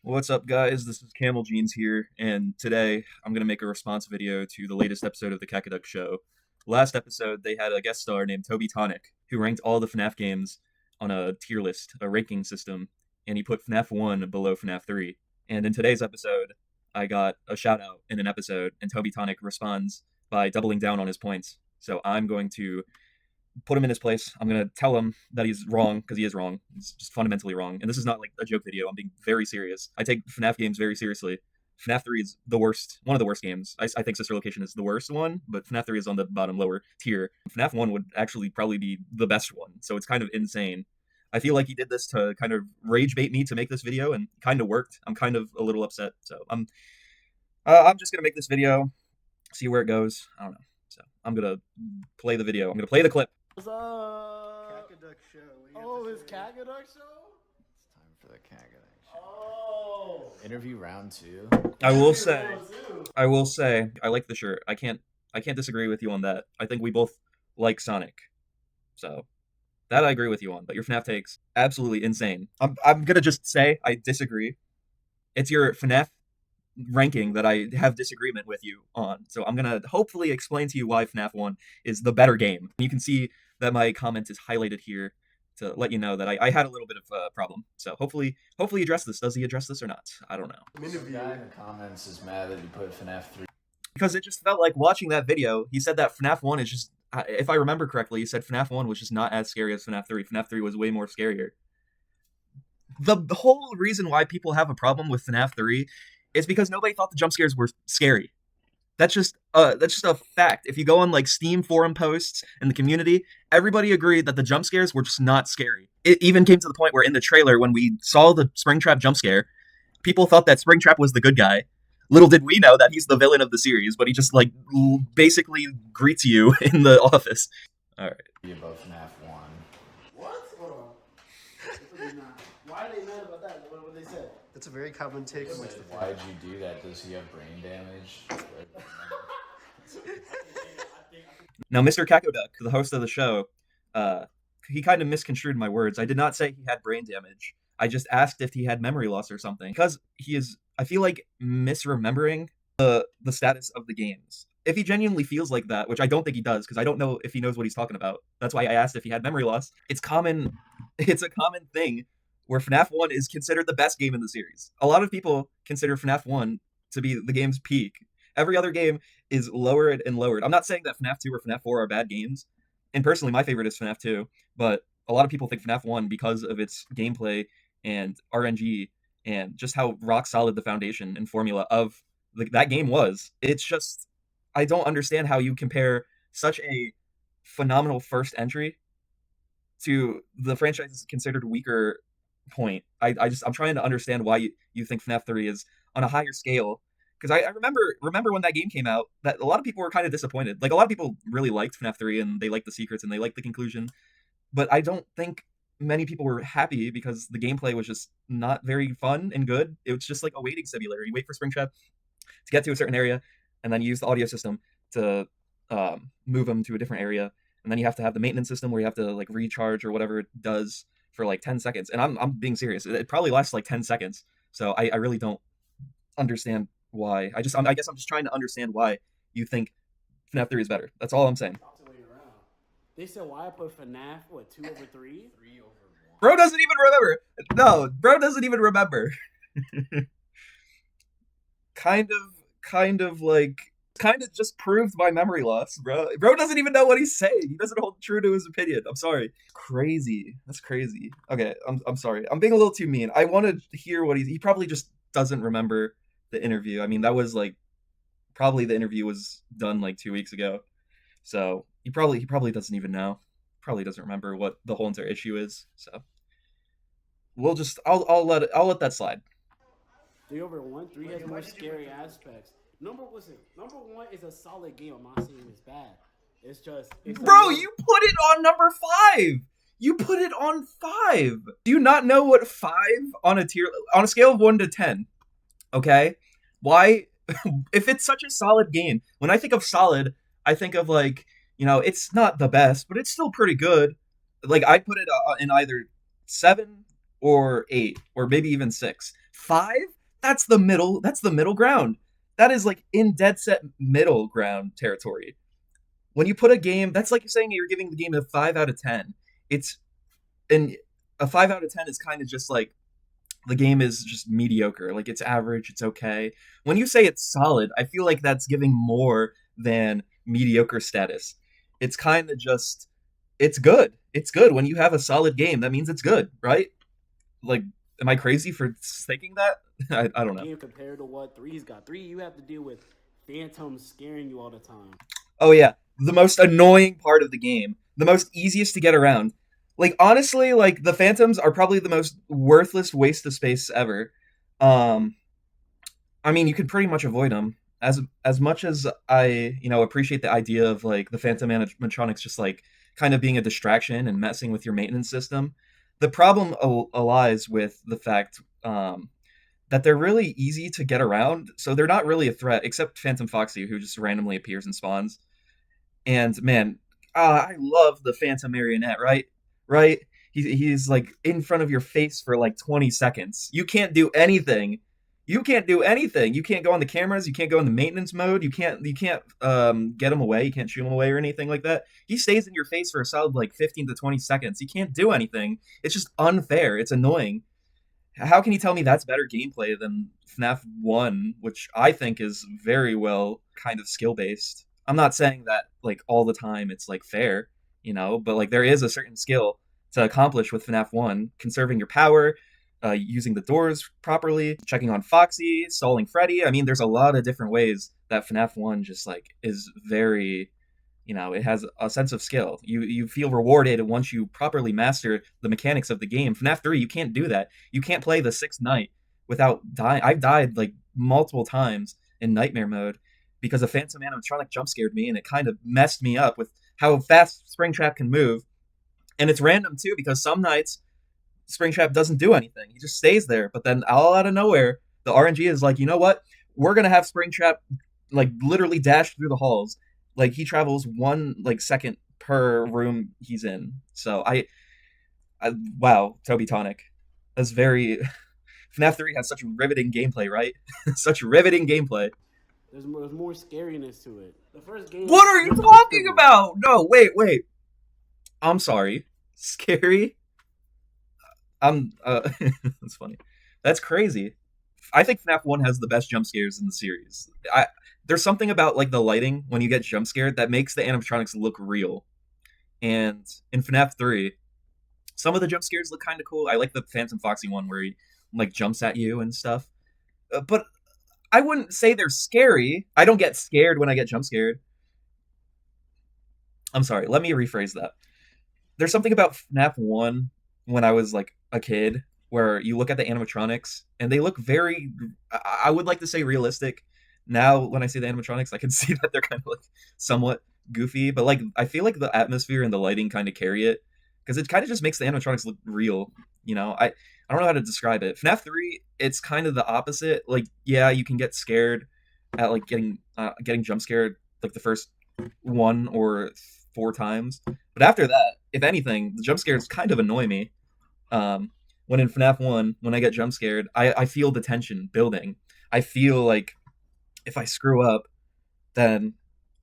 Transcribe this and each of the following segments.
What's up, guys? This is Camel Jeans here, and today I'm going to make a response video to the latest episode of the Kakaduck Show. Last episode, they had a guest star named TobiTonic, who ranked all the FNAF games on a tier list, a ranking system, and he put FNAF 1 below FNAF 3. And in today's episode, I got a shout out in an episode, and TobiTonic responds by doubling down on his points. So I'm going to put him in his place. I'm going to tell him that he's wrong, because he is wrong. He's just fundamentally wrong. And this is not like a joke video. I'm being very serious. I take FNAF games very seriously. FNAF 3 is the worst, one of the worst games. I think Sister Location is the worst one, but FNAF 3 is on the bottom lower tier. FNAF 1 would actually probably be the best one, so it's kind of insane. I feel like he did this to kind of rage bait me to make this video, and kind of worked. I'm kind of a little upset, so I'm just going to make this video, see where it goes. I don't know. So I'm going to play the video. I'm going to play the clip. What's up? Kakaduck show. Oh, it's Kakaduck show? It's time for the Kakaduck show. Oh. Interview round 2. I will say, I like the shirt. I can't disagree with you on that. I think we both like Sonic, so that I agree with you on. But your FNAF takes absolutely insane. I'm gonna just say I disagree. It's your FNAF ranking that I have disagreement with you on. So I'm gonna hopefully explain to you why FNAF 1 is the better game. You can see that my comment is highlighted here to let you know that I had a little bit of a problem. So hopefully he addressed this. Does he address this or not? I don't know. Some guy in the comments is mad that you put FNAF 3. Because it just felt like watching that video, he said that FNAF 1 is just, if I remember correctly, he said FNAF 1 was just not as scary as FNAF 3. FNAF 3 was way more scarier. The whole reason why people have a problem with FNAF 3 is because nobody thought the jump scares were scary. That's just a fact. If you go on like Steam forum posts in the community, everybody agreed that the jump scares were just not scary. It even came to the point where in the trailer, when we saw the Springtrap jump scare, people thought that Springtrap was the good guy. Little did we know that he's the villain of the series, but he just like basically greets you in the office. All right. Be above FNAF 1. What? Hold on. Why are they mad about that? What they said? That's a very common take amongst the Why'd you do that? Does he have brain damage? Now, Mr. Kakoduck, the host of the show, he kind of misconstrued my words. I did not say he had brain damage. I just asked if he had memory loss or something. Because he is, I feel like, misremembering the status of the games. If he genuinely feels like that, which I don't think he does, because I don't know if he knows what he's talking about. That's why I asked if he had memory loss. It's a common thing where FNAF 1 is considered the best game in the series. A lot of people consider FNAF 1 to be the game's peak. Every other game is lowered and lowered. I'm not saying that FNAF 2 or FNAF 4 are bad games. And personally, my favorite is FNAF 2. But a lot of people think FNAF 1 because of its gameplay and RNG and just how rock solid the foundation and formula of that game was. It's just, I don't understand how you compare such a phenomenal first entry to the franchise's considered weaker point. I'm trying to understand why you think FNAF 3 is on a higher scale. Because I remember when that game came out, that a lot of people were kind of disappointed. Like, a lot of people really liked FNAF 3, and they liked the secrets, and they liked the conclusion. But I don't think many people were happy, because the gameplay was just not very fun and good. It was just like a waiting simulator. You wait for Springtrap to get to a certain area, and then you use the audio system to move them to a different area. And then you have to have the maintenance system where you have to like recharge or whatever it does for like 10 seconds. And I'm being serious. It probably lasts like 10 seconds. So I really don't understand why. I guess I'm just trying to understand why you think FNAF 3 is better. That's all I'm saying. They said why I put FNAF, 2 over 3? 3 over 1. Bro doesn't even remember. No, bro doesn't even remember. kind of just proved my memory loss, bro. Bro doesn't even know what he's saying. He doesn't hold true to his opinion. I'm sorry. Crazy. That's crazy. Okay, I'm sorry. I'm being a little too mean. I want to hear what he probably just doesn't remember the interview. I mean, that was like, probably the interview was done like 2 weeks ago. So he probably doesn't even know. Probably doesn't remember what the whole entire issue is. So I'll let that slide. 3 over 1? 3 has more scary aspects. Number 1 is a solid game. I'm not saying it's bad. It's just... Bro, you put it on number 5! You put it on 5! Do you not know what 5 on a scale of 1 to 10? Okay? Why? If it's such a solid game, when I think of solid, I think of like, it's not the best, but it's still pretty good. Like, I put it in either 7 or 8, or maybe even 6. 5? That's the middle ground. That is like in dead set middle ground territory. When you put a game, that's like saying you're giving the game a 5 out of 10. It's and a 5 out of 10 is kind of just like the game is just mediocre. Like it's average, it's okay. When you say it's solid, I feel like that's giving more than mediocre status. It's kind of just it's good. It's good. When you have a solid game, that means it's good, right? Like, am I crazy for thinking that? I don't know. Game compared to what three's got. Three, you have to deal with phantoms scaring you all the time. Oh yeah, the most annoying part of the game, the most easiest to get around. Like honestly, like the phantoms are probably the most worthless waste of space ever. Um, I mean, you could pretty much avoid them. As much as I, appreciate the idea of like the phantom animatronics just like kind of being a distraction and messing with your maintenance system. The problem lies with the fact that they're really easy to get around, so they're not really a threat, except Phantom Foxy, who just randomly appears and spawns. And man, I love the Phantom Marionette, right? Right? He's like in front of your face for like 20 seconds. You can't do anything. You can't do anything. You can't go on the cameras. You can't go in the maintenance mode. You can't get him away. You can't shoot him away or anything like that. He stays in your face for a solid like 15 to 20 seconds. You can't do anything. It's just unfair. It's annoying. How can you tell me that's better gameplay than FNAF 1, which I think is very well kind of skill based? I'm not saying that like all the time it's like fair, but like there is a certain skill to accomplish with FNAF 1, conserving your power, using the doors properly, checking on Foxy, stalling Freddy. I mean, there's a lot of different ways that FNAF 1 just like is very it has a sense of skill. You feel rewarded once you properly master the mechanics of the game. FNAF 3, you can't do that. You can't play the sixth night without dying. I've died like multiple times in nightmare mode because a phantom animatronic jump scared me, and it kind of messed me up with how fast Springtrap can move. And it's random too because some nights Springtrap doesn't do anything. He just stays there. But then all out of nowhere, the RNG is like, you know what? We're gonna have Springtrap like literally dash through the halls. Like he travels 1 second per room he's in. So I wow, TobiTonic. That's very FNAF 3 has such riveting gameplay, right? Such riveting gameplay. There's more scariness to it. The first game What are you you're talking comfortable. about? No, wait. I'm sorry. Scary? I'm that's funny. That's crazy. I think FNAF 1 has the best jump scares in the series. There's something about like the lighting when you get jump scared that makes the animatronics look real. And in FNAF 3, some of the jump scares look kind of cool. I like the Phantom Foxy one where he like jumps at you and stuff. But I wouldn't say they're scary. I don't get scared when I get jump scared. I'm sorry. Let me rephrase that. There's something about FNAF 1 when I was like a kid where you look at the animatronics and they look very I would like to say realistic. Now when I see the animatronics, I can see that they're kind of like somewhat goofy, but like I feel like the atmosphere and the lighting kind of carry it because it kind of just makes the animatronics look real, I don't know how to describe it. FNAF 3, it's kind of the opposite. Like yeah, you can get scared at like getting jump scared like the first 1 or 4 times. But after that, if anything, the jump scares kind of annoy me. When in FNAF 1, when I get jump scared, I feel the tension building. I feel like if I screw up, then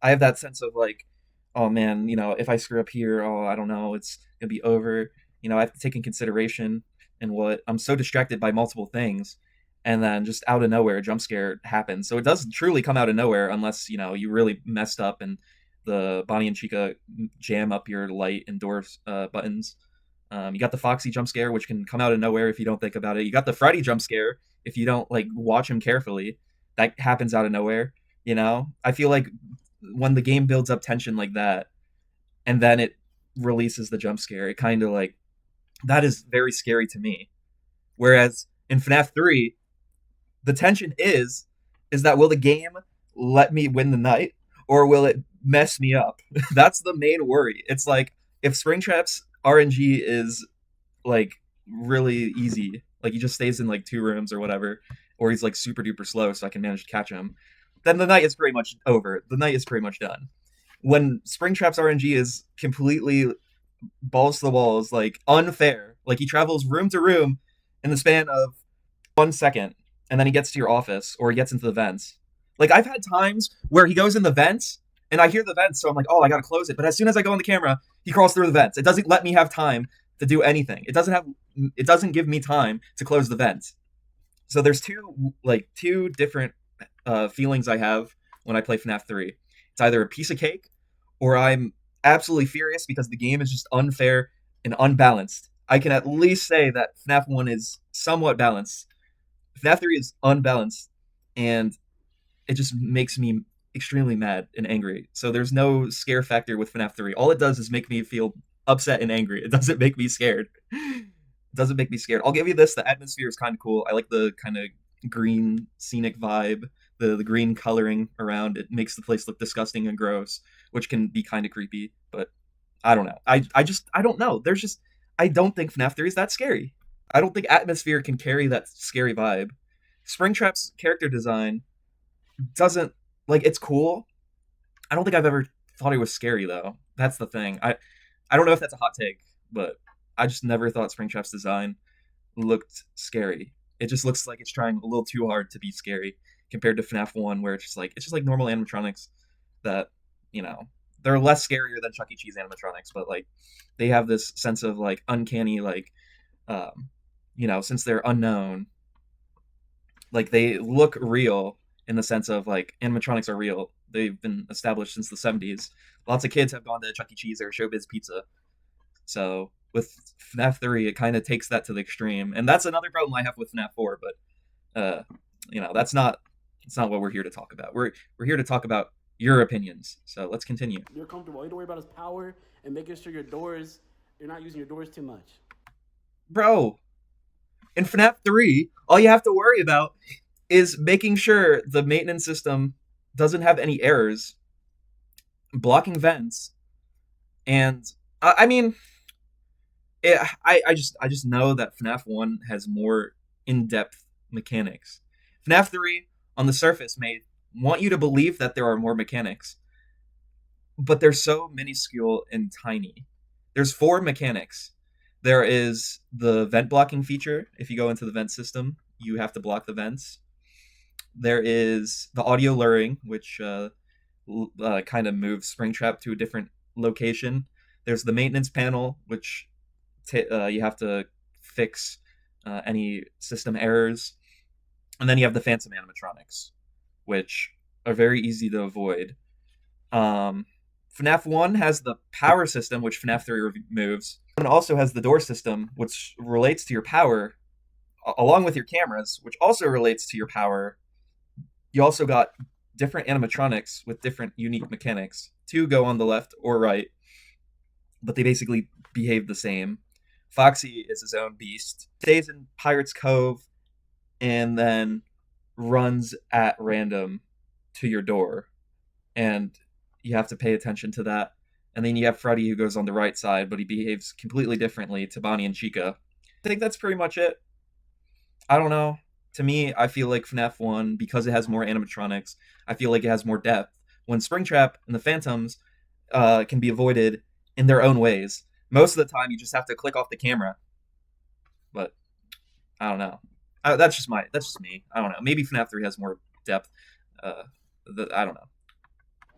I have that sense of like, oh man, if I screw up here, oh, I don't know, it's gonna be over. I have to take in consideration and what I'm so distracted by multiple things, and then just out of nowhere, a jump scare happens. So it does truly come out of nowhere, unless you really messed up and the Bonnie and Chica jam up your light and door buttons. You got the Foxy jump scare, which can come out of nowhere if you don't think about it. You got the Freddy jump scare if you don't like watch him carefully. That happens out of nowhere. I feel like when the game builds up tension like that, and then it releases the jump scare, it kind of like that is very scary to me. Whereas in FNAF 3, the tension is that will the game let me win the night or will it mess me up? That's the main worry. It's like if Springtrap's RNG is like really easy, like he just stays in like 2 rooms or whatever, or he's like super duper slow so I can manage to catch him, then the night is pretty much over. The night is pretty much done. When Springtrap's RNG is completely balls to the walls, like unfair, like he travels room to room in the span of 1 second, and then he gets to your office or he gets into the vents. Like I've had times where he goes in the vents and I hear the vents, so I'm like, oh, I gotta close it. But as soon as I go on the camera, he crawls through the vents. It doesn't let me have time to do anything. It doesn't give me time to close the vents. So there's two different feelings I have when I play FNAF 3. It's either a piece of cake or I'm absolutely furious because the game is just unfair and unbalanced. I can at least say that FNAF 1 is somewhat balanced. FNAF 3 is unbalanced, and it just makes me extremely mad and angry. So there's no scare factor with FNAF 3. All it does is make me feel upset and angry. It doesn't make me scared. It doesn't make me scared. I'll give you this: the atmosphere is kind of cool. I like the kind of green scenic vibe. The green coloring around it makes the place look disgusting and gross, which can be kind of creepy. But I don't know. I don't know. I don't think FNAF 3 is that scary. I don't think atmosphere can carry that scary vibe. Springtrap's character design doesn't, like, it's cool. I don't think I've ever thought it was scary though. That's the thing. I don't know if that's a hot take, but I just never thought Springtrap's design looked scary. It just looks like it's trying a little too hard to be scary compared to FNAF 1, where it's just like normal animatronics that, they're less scarier than Chuck E. Cheese animatronics, but like they have this sense of like uncanny, like since they're unknown, like they look real in the sense of like animatronics are real. They've been established since the 70s. Lots of kids have gone to Chuck E. Cheese or Showbiz Pizza. So with FNAF 3, it kind of takes that to the extreme, and that's another problem I have with FNAF 4. But that's not what we're here to talk about. We're here to talk about your opinions. So let's continue. You're comfortable. All you don't worry about is power and making sure you're not using your doors too much. Bro, in FNAF 3, all you have to worry about is making sure the maintenance system doesn't have any errors, blocking vents, and I mean, I just know that FNAF 1 has more in-depth mechanics. FNAF 3, on the surface, may want you to believe that there are more mechanics, but they're so minuscule and tiny. There's 4 mechanics. There is the vent blocking feature. If you go into the vent system, you have to block the vents. There is the audio luring, which kind of moves Springtrap to a different location. There's the maintenance panel, which you have to fix any system errors. And then you have the phantom animatronics, which are very easy to avoid. FNAF 1 has the power system, which FNAF 3 removes. And also has the door system, which relates to your power, along with your cameras, which also relates to your power. You also got different animatronics with different unique mechanics. 2 go on the left or right, but they basically behave the same. Foxy is his own beast. Stays in Pirate's Cove and then runs at random to your door. And you have to pay attention to that. And then you have Freddy, who goes on the right side, but he behaves completely differently to Bonnie and Chica. I think that's pretty much it. I don't know. To me, I feel like FNAF 1, because it has more animatronics, I feel like it has more depth. When Springtrap and the Phantoms can be avoided in their own ways. Most of the time, you just have to click off the camera. But I don't know. That's just me. I don't know. Maybe FNAF 3 has more depth. I don't know.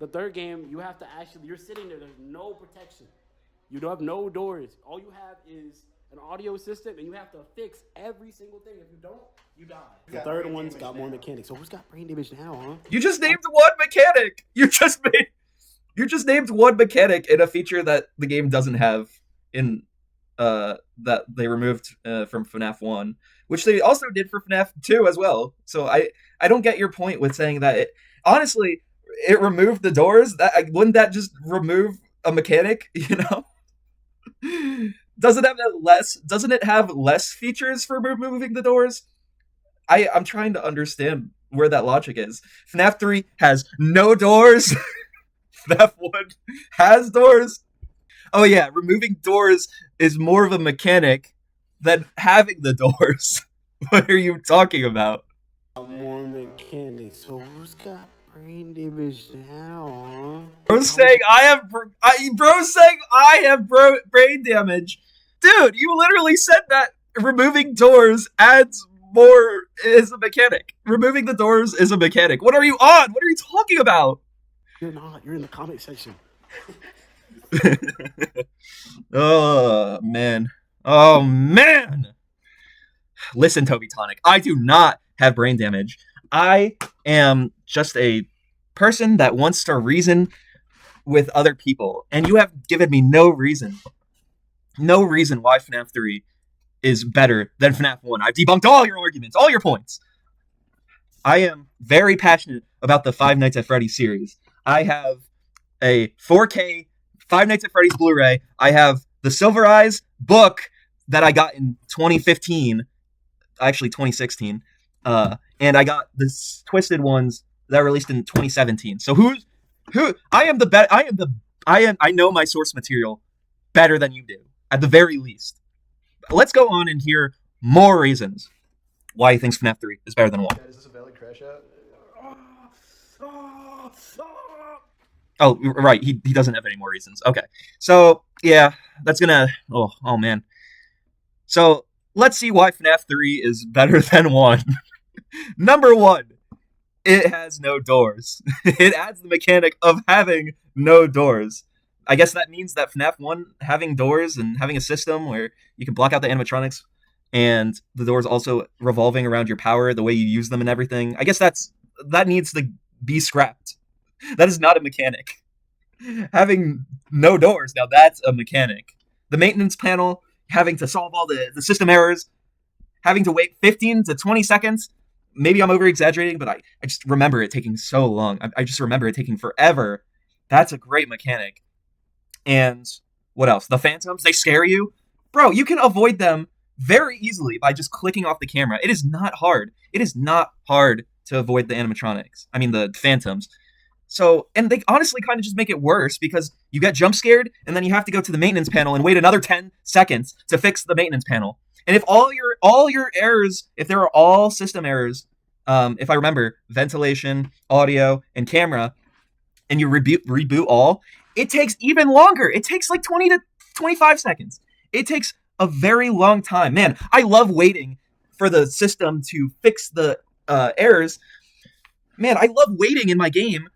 The third game, you have to you're sitting there. There's no protection. You don't have no doors. All you have is an audio system, and you have to fix every single thing. If you don't, you die. The third one's got more mechanics. So who's got brain damage now, huh? You just named one mechanic. You just named one mechanic in a feature that the game doesn't have in that they removed from FNAF 1, which they also did for FNAF 2 as well. So I don't get your point with saying that honestly, it removed the doors. Wouldn't that just remove a mechanic, Doesn't it have less features for removing the doors? I'm trying to understand where that logic is. FNAF 3 has no doors. FNAF 1 has doors. Oh yeah, removing doors is more of a mechanic than having the doors. What are you talking about? More mechanics. So who's got brain damage now, huh? Bro's saying I have brain damage. Dude, you literally said that removing doors adds more is a mechanic. Removing the doors is a mechanic. What are you on? What are you talking about? You're not. You're in the comment section. Oh man. Oh man. Listen, TobiTonic, I do not have brain damage. I am just a person that wants to reason with other people, and you have given me no reason why FNAF 3 is better than FNAF 1. I've debunked all your arguments, all your points. I am very passionate about the Five Nights at Freddy's series. I have a 4K Five Nights at Freddy's Blu-ray. I have the Silver Eyes book that I got in 2015, actually 2016, and I got the Twisted ones that were released in 2017. So who? I am the best. I know my source material better than you do, at the very least. Let's go on and hear more reasons why he thinks FNAF 3 is better than 1. Is this a valid crash out? Oh, right. He doesn't have any more reasons. Okay. So, yeah, that's gonna... Oh man. So, let's see why FNAF 3 is better than 1. Number 1. It has no doors. It adds the mechanic of having no doors. I guess that means that FNAF 1 having doors and having a system where you can block out the animatronics and the doors also revolving around your power, the way you use them and everything. I guess that needs to be scrapped. That is not a mechanic. Having no doors, now that's a mechanic. The maintenance panel, having to solve all the system errors, having to wait 15 to 20 seconds. Maybe I'm over-exaggerating, but I just remember it taking so long. I just remember it taking forever. That's a great mechanic. And what else? The phantoms, they scare you. Bro, you can avoid them very easily by just clicking off the camera. It is not hard. It is not hard to avoid the animatronics. I mean, the phantoms. So, and they honestly kind of just make it worse because you get jump scared and then you have to go to the maintenance panel and wait another 10 seconds to fix the maintenance panel. And if all your errors, if there are all system errors, if I remember, ventilation, audio, and camera, and you reboot all, it takes even longer. It takes like 20 to 25 seconds. It takes a very long time. Man, I love waiting for the system to fix the errors. Man, I love waiting in my game.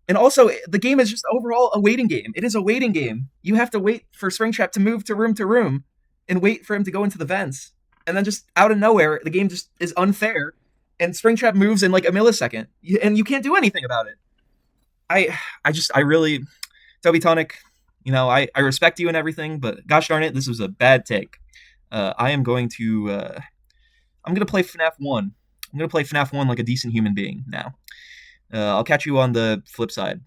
And also, the game is just overall a waiting game. It is a waiting game. You have to wait for Springtrap to move to room and wait for him to go into the vents. And then just out of nowhere, the game just is unfair. And Springtrap moves in like a millisecond. And you can't do anything about it. I really... TobiTonic, I respect you and everything, but gosh darn it, this was a bad take. I'm going to play FNAF 1. I'm going to play FNAF 1 like a decent human being now. I'll catch you on the flip side.